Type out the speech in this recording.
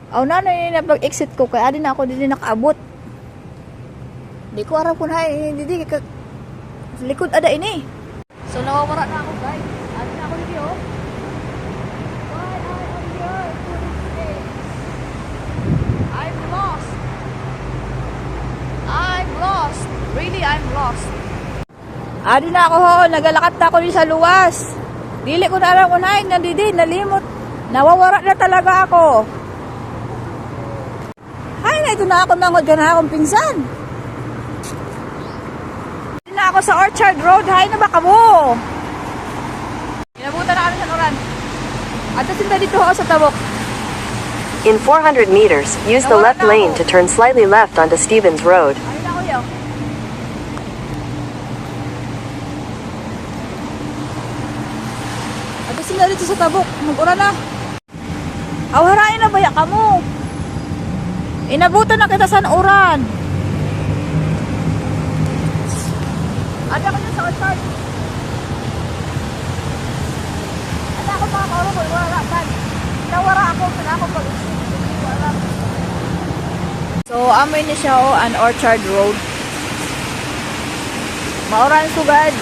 Aw na na pag-exit ko kaya din ako din nakaabot. Di ko aram kung hay hindi ka likod ada ini. So nawawara na ako guys. Adi na ako dito oh. Why I am here today? I'm lost. I'm lost. Really, I'm lost. Adi na ako ho, nagalakat na ako din sa luwas. Dili ko na alam kung hay nandidi, nalimot. Nawawara na talaga ako. Hay na ito na ako mangod ka na akong pinsan. Hindi na ako sa Orchard Road. Hay na ba kamo? Inabutan na kami sa Noran. At sinta dito ako sa Tabok. In 400 meters, use the left lane to turn slightly left onto Stevens Road. Ay na ko yaw. At sinta dito sa Tabok. Mag-ura na. Awarain na baya kamo. Inabutan na kita sa Noran. Ada ko dyan sa Orchard. Ada ako mga kauro ko. Wala ka. Nawara ako. Sana ako pag-isip. So, amoy ni siya o an Orchard Road. Mauran sugad.